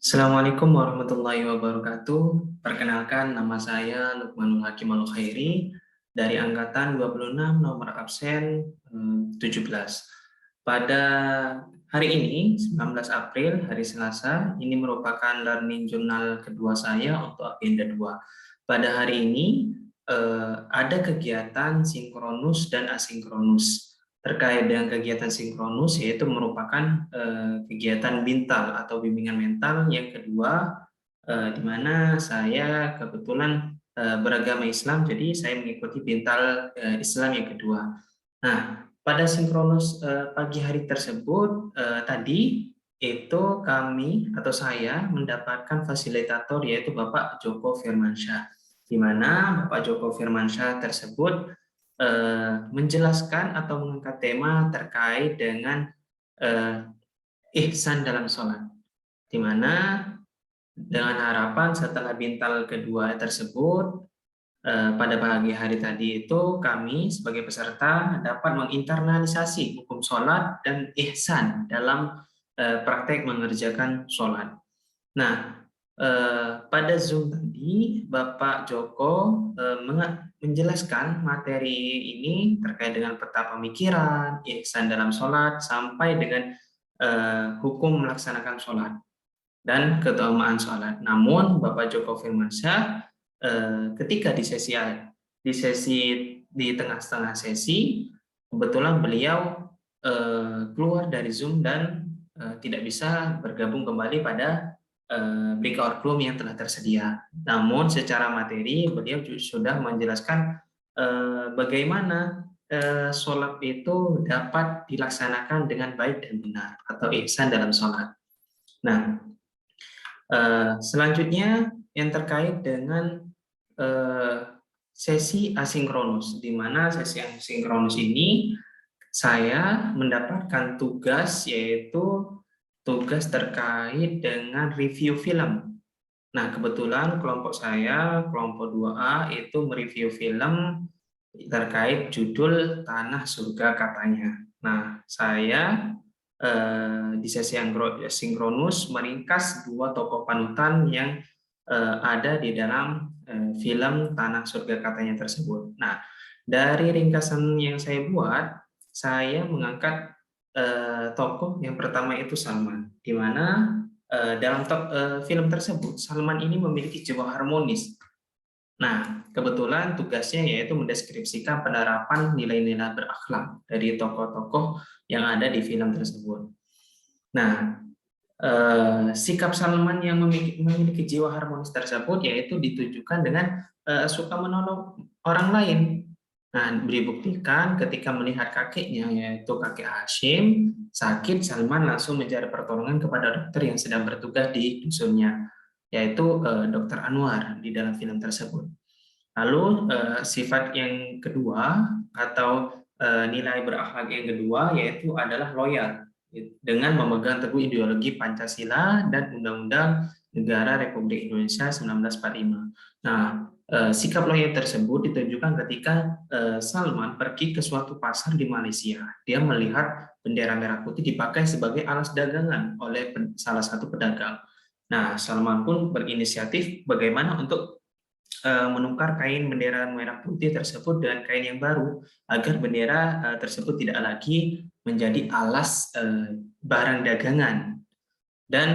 Assalamualaikum warahmatullahi wabarakatuh. Perkenalkan, nama saya Lukmanul Hakim Al-Khairi dari angkatan 26 nomor absen 17. Pada hari ini, 19 April, hari Selasa, ini merupakan learning journal kedua saya untuk agenda 2. Pada hari ini, ada kegiatan sinkronus dan asinkronus. Terkait dengan kegiatan sinkronus, yaitu merupakan kegiatan bintal atau bimbingan mental yang kedua, di mana saya kebetulan beragama Islam, jadi saya mengikuti bintal Islam yang kedua. Nah, pada sinkronus pagi hari tersebut tadi itu kami atau saya mendapatkan fasilitator yaitu Bapak Joko Firmansyah, di mana Bapak Joko Firmansyah tersebut menjelaskan atau mengangkat tema terkait dengan ihsan dalam sholat, di mana dengan harapan setelah bintal kedua tersebut pada pagi hari tadi itu kami sebagai peserta dapat menginternalisasi hukum sholat dan ihsan dalam praktek mengerjakan sholat. Nah, pada Zoom tadi Bapak Joko menjelaskan materi ini terkait dengan peta pemikiran, ihsan dalam sholat, sampai dengan hukum melaksanakan sholat dan keutamaan sholat. Namun Bapak Joko Firmansyah ketika di tengah-tengah sesi, kebetulan beliau keluar dari Zoom dan tidak bisa bergabung kembali pada breakout room yang telah tersedia. Namun secara materi beliau sudah menjelaskan bagaimana sholat itu dapat dilaksanakan dengan baik dan benar atau ihsan dalam sholat. Nah, selanjutnya yang terkait dengan sesi asinkronus, di mana sesi asinkronus ini saya mendapatkan tugas, yaitu tugas terkait dengan review film. Nah, kebetulan kelompok saya, kelompok 2A, itu mereview film terkait judul Tanah Surga Katanya. Nah, saya di sesi sinkronus meringkas dua tokoh panutan yang ada di dalam film Tanah Surga Katanya tersebut. Nah, dari ringkasan yang saya buat, saya mengangkat tokoh yang pertama itu Salman, di mana dalam film tersebut Salman ini memiliki jiwa harmonis. Nah, kebetulan tugasnya yaitu mendeskripsikan penerapan nilai-nilai berakhlak dari tokoh-tokoh yang ada di film tersebut. Nah, sikap Salman yang memiliki jiwa harmonis tersebut yaitu ditujukan dengan suka menolong orang lain. Nah, dibuktikan ketika melihat kakeknya, yaitu kakek Hashim, sakit, Salman langsung mencari pertolongan kepada dokter yang sedang bertugas di dusunnya, yaitu Dokter Anwar di dalam film tersebut. Lalu sifat yang kedua atau nilai berakhlak yang kedua yaitu adalah loyal, dengan memegang teguh ideologi Pancasila dan Undang-Undang Negara Republik Indonesia 1945. Nah, sikap loyal tersebut ditujukan ketika Salman pergi ke suatu pasar di Malaysia. Dia melihat bendera merah putih dipakai sebagai alas dagangan oleh salah satu pedagang. Nah, Salman pun berinisiatif bagaimana untuk menukar kain bendera merah putih tersebut dengan kain yang baru agar bendera tersebut tidak lagi menjadi alas barang dagangan. Dan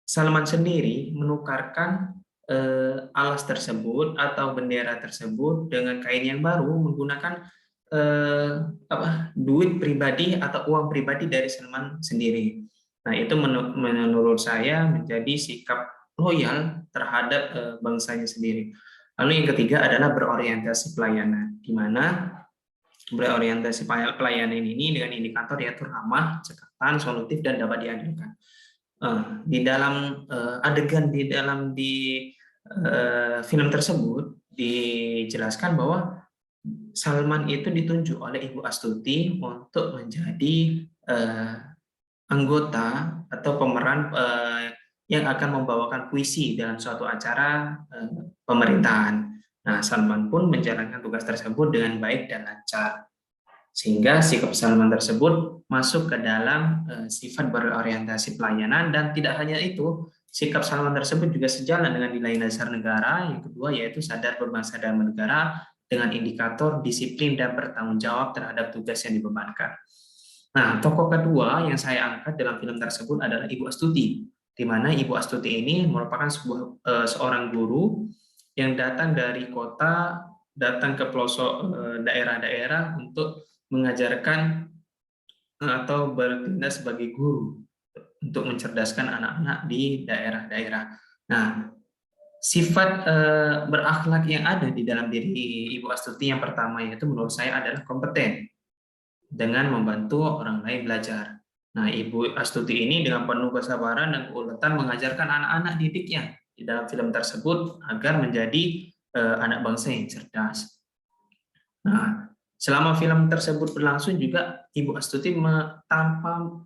Salman sendiri menukarkan alas tersebut atau bendera tersebut dengan kain yang baru menggunakan duit pribadi atau uang pribadi dari Salman sendiri. Nah, itu menurut saya menjadi sikap loyal terhadap bangsanya sendiri. Lalu yang ketiga adalah berorientasi pelayanan, di mana berorientasi pelayanan ini dengan indikator yaitu ramah, cekatan, solutif, dan dapat diandalkan. Di dalam adegan di film tersebut dijelaskan bahwa Salman itu ditunjuk oleh Ibu Astuti untuk menjadi anggota atau pemeran yang akan membawakan puisi dalam suatu acara pemerintahan. Nah, Salman pun menjalankan tugas tersebut dengan baik dan lancar. Sehingga sikap Salman tersebut masuk ke dalam sifat berorientasi pelayanan, dan tidak hanya itu, sikap Salman tersebut juga sejalan dengan nilai dasar negara. Yang kedua yaitu sadar berbangsa dan bernegara dengan indikator disiplin dan bertanggung jawab terhadap tugas yang dibebankan. Nah, tokoh kedua yang saya angkat dalam film tersebut adalah Ibu Astuti, di mana Ibu Astuti ini merupakan seorang guru yang datang dari kota, datang ke pelosok daerah-daerah untuk mengajarkan atau bertindak sebagai guru untuk mencerdaskan anak-anak di daerah-daerah. Nah, sifat berakhlak yang ada di dalam diri Ibu Astuti yang pertama yaitu menurut saya adalah kompeten dengan membantu orang lain belajar. Nah, Ibu Astuti ini dengan penuh kesabaran dan keuletan mengajarkan anak-anak didiknya di dalam film tersebut agar menjadi anak bangsa yang cerdas. Nah, selama film tersebut berlangsung juga Ibu Astuti tanpa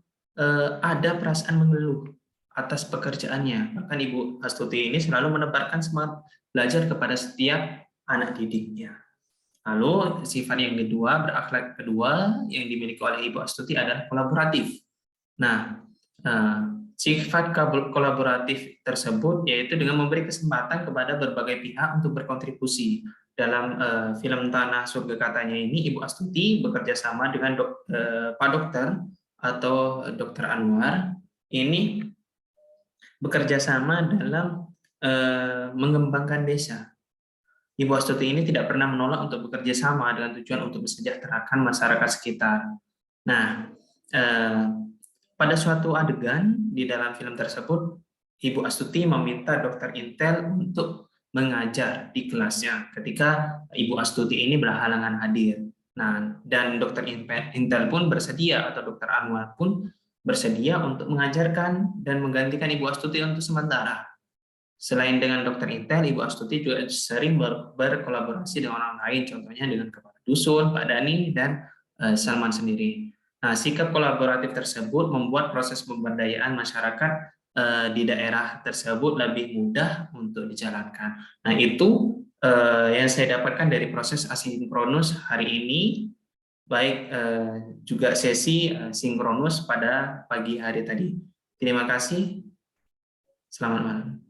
ada perasaan mengeluh atas pekerjaannya. Bahkan Ibu Astuti ini selalu menebarkan semangat belajar kepada setiap anak didiknya. Lalu sifat yang kedua, berakhlak kedua yang dimiliki oleh Ibu Astuti adalah kolaboratif. Nah, sifat kolaboratif tersebut yaitu dengan memberi kesempatan kepada berbagai pihak untuk berkontribusi. Dalam film Tanah Surga Katanya ini, Ibu Astuti bekerja sama dengan Pak Dokter atau Dokter Anwar ini bekerja sama dalam mengembangkan desa. Ibu Astuti ini tidak pernah menolak untuk bekerja sama dengan tujuan untuk mesejahterakan masyarakat sekitar. Nah, pada suatu adegan di dalam film tersebut, Ibu Astuti meminta Dokter Intel untuk mengajar di kelasnya ketika Ibu Astuti ini berhalangan hadir. Nah, dan Dokter Intel pun bersedia atau Dokter Anwar pun bersedia untuk mengajarkan dan menggantikan Ibu Astuti untuk sementara. Selain dengan Dokter Intel, Ibu Astuti juga sering berkolaborasi dengan orang lain, contohnya dengan Kepala Dusun, Pak Dani, dan Salman sendiri. Nah, sikap kolaboratif tersebut membuat proses pemberdayaan masyarakat di daerah tersebut lebih mudah untuk dijalankan. Nah, itu yang saya dapatkan dari proses asinkronus hari ini, baik juga sesi sinkronus pada pagi hari tadi. Terima kasih, selamat malam.